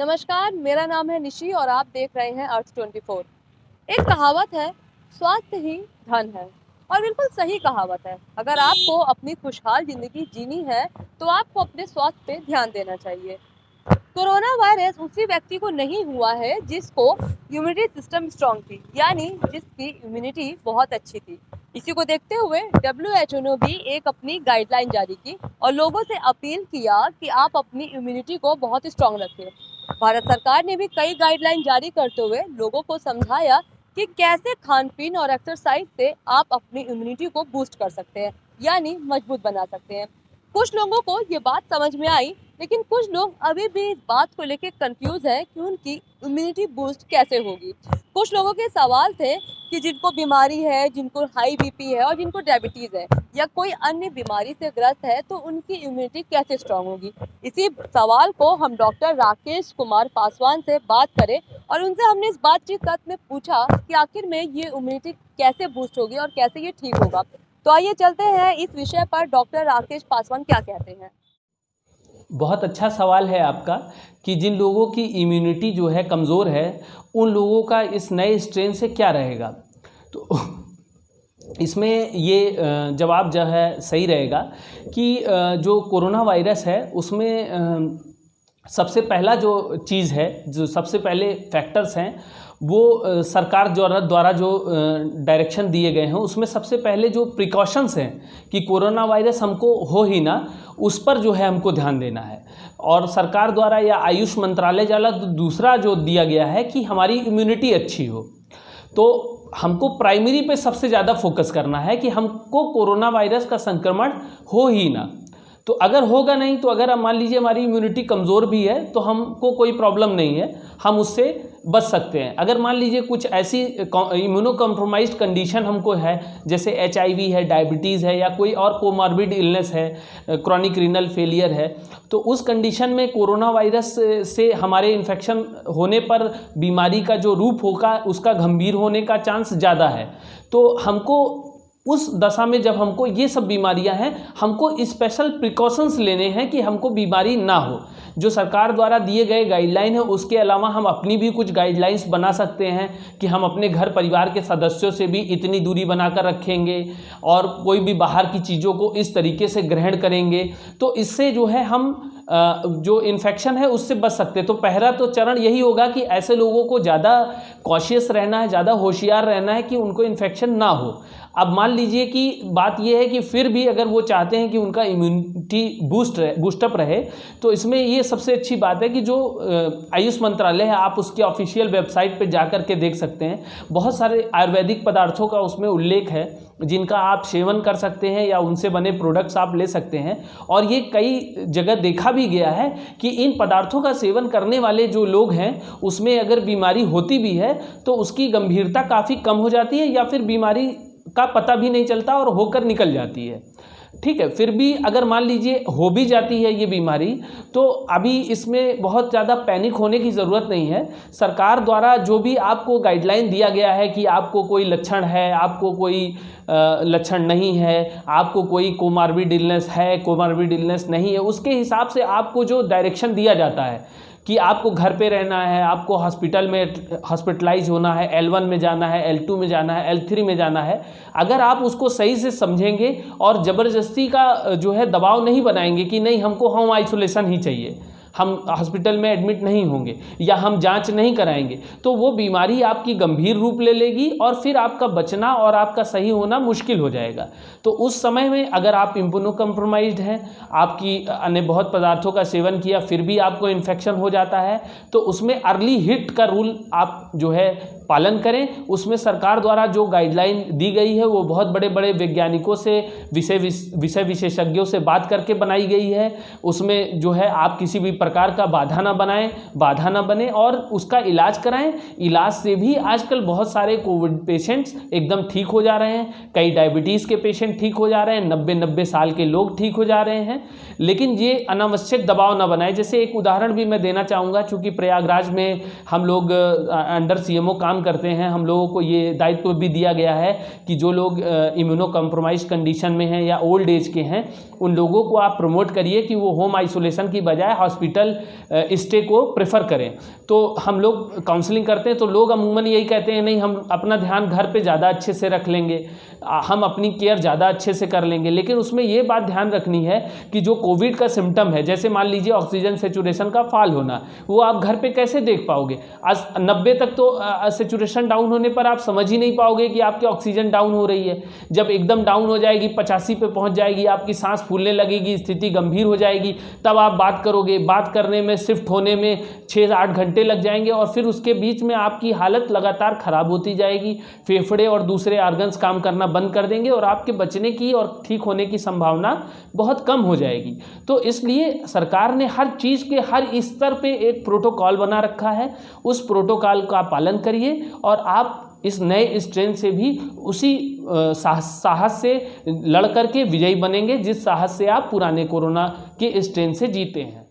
नमस्कार, मेरा नाम है निशी और आप देख रहे हैं अर्थ 24। एक कहावत है, स्वास्थ्य ही धन है। और बिल्कुल सही कहावत है। अगर आपको अपनी खुशहाल जिंदगी जीनी है तो आपको अपने स्वास्थ्य पे ध्यान देना चाहिए। कोरोना वायरस उसी व्यक्ति को नहीं हुआ है जिसको इम्यूनिटी सिस्टम स्ट्रांग थी, यानी जिसकी इम्यूनिटी बहुत अच्छी थी। इसी को देखते हुए WHO ने भी एक अपनी गाइडलाइन जारी की और लोगों से अपील किया कि आप अपनी इम्यूनिटी को बहुत स्ट्रांग रखें। भारत सरकार ने भी कई गाइडलाइन जारी करते हुए लोगों को समझाया कि कैसे खान पीन और एक्सरसाइज से आप अपनी इम्यूनिटी को बूस्ट कर सकते हैं, यानी मजबूत बना सकते हैं। कुछ लोगों को ये बात समझ में आई, लेकिन कुछ लोग अभी भी इस बात को लेकर कंफ्यूज है कि उनकी इम्यूनिटी बूस्ट कैसे होगी। कुछ लोगों के सवाल थे कि जिनको बीमारी है, जिनको हाई बीपी है और जिनको डायबिटीज है या कोई अन्य बीमारी से ग्रस्त है, तो उनकी इम्यूनिटी कैसे स्ट्रांग होगी। इसी सवाल को हम डॉक्टर राकेश कुमार पासवान से बात करें और उनसे हमने इस बातचीत में पूछा कि आखिर में ये इम्यूनिटी कैसे बूस्ट होगी और कैसे ये ठीक होगा। तो आइए चलते हैं इस विषय पर डॉक्टर राकेश पासवान क्या कहते हैं। बहुत अच्छा सवाल है आपका कि जिन लोगों की इम्यूनिटी जो है कमज़ोर है, उन लोगों का इस नए स्ट्रेन से क्या रहेगा। तो इसमें ये जवाब जो है सही रहेगा कि जो कोरोना वायरस है उसमें सबसे पहला जो चीज़ है, जो सबसे पहले फैक्टर्स हैं, वो सरकार द्वारा जो डायरेक्शन दिए गए हैं उसमें सबसे पहले जो प्रिकॉशंस हैं कि कोरोना वायरस हमको हो ही ना, उस पर जो है हमको ध्यान देना है। और सरकार द्वारा या आयुष मंत्रालय द्वारा दूसरा जो दिया गया है कि हमारी इम्यूनिटी अच्छी हो। तो हमको प्राइमरी पे सबसे ज़्यादा फोकस करना है कि हमको कोरोना वायरस का संक्रमण हो ही ना। तो अगर होगा नहीं, तो अगर मान लीजिए हमारी इम्यूनिटी कमज़ोर भी है तो हमको कोई प्रॉब्लम नहीं है, हम उससे बच सकते हैं। अगर मान लीजिए कुछ ऐसी इम्यूनो कॉम्प्रोमाइज्ड कंडीशन हमको है, जैसे HIV है, डायबिटीज़ है या कोई और कोमॉर्बिड इलनेस है, क्रॉनिक रीनल फेलियर है, तो उस कंडीशन में कोरोना वायरस से हमारे इन्फेक्शन होने पर बीमारी का जो रूप होगा उसका गंभीर होने का चांस ज़्यादा है। तो हमको उस दशा में जब हमको ये सब बीमारियां हैं, हमको स्पेशल प्रिकॉशंस लेने हैं कि हमको बीमारी ना हो। जो सरकार द्वारा दिए गए गाइडलाइन है उसके अलावा हम अपनी भी कुछ गाइडलाइंस बना सकते हैं कि हम अपने घर परिवार के सदस्यों से भी इतनी दूरी बनाकर रखेंगे और कोई भी बाहर की चीज़ों को इस तरीके से ग्रहण करेंगे। तो इससे जो है हम जो इन्फेक्शन है उससे बच सकते हैं। तो पहला तो चरण यही होगा कि ऐसे लोगों को ज़्यादा कॉशियस रहना है, ज़्यादा होशियार रहना है कि उनको इन्फेक्शन ना हो। अब मान लीजिए कि बात यह है कि फिर भी अगर वो चाहते हैं कि उनका इम्यूनिटी बूस्टअप रहे, तो इसमें ये सबसे अच्छी बात है कि जो आयुष मंत्रालय है, आप उसकी ऑफिशियल वेबसाइट पे जा कर के देख सकते हैं। बहुत सारे आयुर्वेदिक पदार्थों का उसमें उल्लेख है जिनका आप सेवन कर सकते हैं या उनसे बने प्रोडक्ट्स आप ले सकते हैं। और ये कई जगह देखा भी गया है कि इन पदार्थों का सेवन करने वाले जो लोग हैं उसमें अगर बीमारी होती भी है तो उसकी गंभीरता काफ़ी कम हो जाती है या फिर बीमारी का पता भी नहीं चलता और होकर निकल जाती है। ठीक है, फिर भी अगर मान लीजिए हो भी जाती है ये बीमारी, तो अभी इसमें बहुत ज़्यादा पैनिक होने की ज़रूरत नहीं है। सरकार द्वारा जो भी आपको गाइडलाइन दिया गया है कि आपको कोई लक्षण है, आपको कोई लक्षण नहीं है, आपको कोई कोमॉर्बिड इलनेस है, कोमॉर्बिड इलनेस नहीं है, उसके हिसाब से आपको जो डायरेक्शन दिया जाता है कि आपको घर पे रहना है, आपको हॉस्पिटल में हॉस्पिटलाइज होना है, L1 में जाना है, L2 में जाना है, L3 में जाना है, अगर आप उसको सही से समझेंगे और ज़बरदस्ती का जो है दबाव नहीं बनाएंगे कि नहीं हमको होम आइसोलेशन ही चाहिए, हम हॉस्पिटल में एडमिट नहीं होंगे या हम जांच नहीं कराएंगे, तो वो बीमारी आपकी गंभीर रूप ले लेगी और फिर आपका बचना और आपका सही होना मुश्किल हो जाएगा। तो उस समय में अगर आप इम्यूनो कॉम्प्रोमाइज्ड हैं, आपकी अन्य बहुत पदार्थों का सेवन किया फिर भी आपको इन्फेक्शन हो जाता है, तो उसमें अर्ली हिट का रूल आप जो है पालन करें। उसमें सरकार द्वारा जो गाइडलाइन दी गई है वो बहुत बड़े बड़े वैज्ञानिकों से, विषय विशेषज्ञों से बात करके बनाई गई है। उसमें जो है आप किसी भी प्रकार का बाधा ना बने और उसका इलाज कराएं। इलाज से भी आजकल बहुत सारे कोविड पेशेंट्स एकदम ठीक हो जा रहे हैं, कई डायबिटीज़ के पेशेंट ठीक हो जा रहे हैं, 90 साल के लोग ठीक हो जा रहे हैं। लेकिन ये अनावश्यक दबाव ना बनाए। जैसे एक उदाहरण भी मैं देना चाहूँगा, चूँकि प्रयागराज में हम लोग अंडर CMO काम करते हैं, हम लोगों को ये दायित्व भी दिया गया है कि जो लोग इम्यूनो कॉम्प्रोमाइज कंडीशन में हैं या ओल्ड एज के हैं, उन लोगों को आप प्रमोट करिए कि वो होम आइसोलेशन की बजाय हॉस्पिटल हॉस्पिटल स्टे को प्रेफर करें। तो हम लोग काउंसलिंग करते हैं तो लोग अमूमन यही कहते हैं, नहीं हम अपना ध्यान घर पे ज़्यादा अच्छे से रख लेंगे, हम अपनी केयर ज़्यादा अच्छे से कर लेंगे। लेकिन उसमें ये बात ध्यान रखनी है कि जो कोविड का सिम्टम है, जैसे मान लीजिए ऑक्सीजन सेचुरेशन का फॉल होना, वो आप घर पे कैसे देख पाओगे? आज 90 तक तो सेचुरेशन डाउन होने पर आप समझ ही नहीं पाओगे कि आपकी ऑक्सीजन डाउन हो रही है। जब एकदम डाउन हो जाएगी, 85 पे पहुंच जाएगी, आपकी सांस फूलने लगेगी, स्थिति गंभीर हो जाएगी, तब आप बात करोगे। बात करने में, शिफ्ट होने में 6-8 घंटे लग जाएंगे और फिर उसके बीच में आपकी हालत लगातार खराब होती जाएगी, फेफड़े और दूसरे ऑर्गन्स काम करना बंद कर देंगे और आपके बचने की और ठीक होने की संभावना बहुत कम हो जाएगी। तो इसलिए सरकार ने हर चीज़ के हर स्तर पे एक प्रोटोकॉल बना रखा है, उस प्रोटोकॉल का पालन करिए और आप इस नए स्ट्रेन से भी उसी साहस से लड़ करके विजयी बनेंगे जिस साहस से आप पुराने कोरोना के स्ट्रेन से जीते हैं।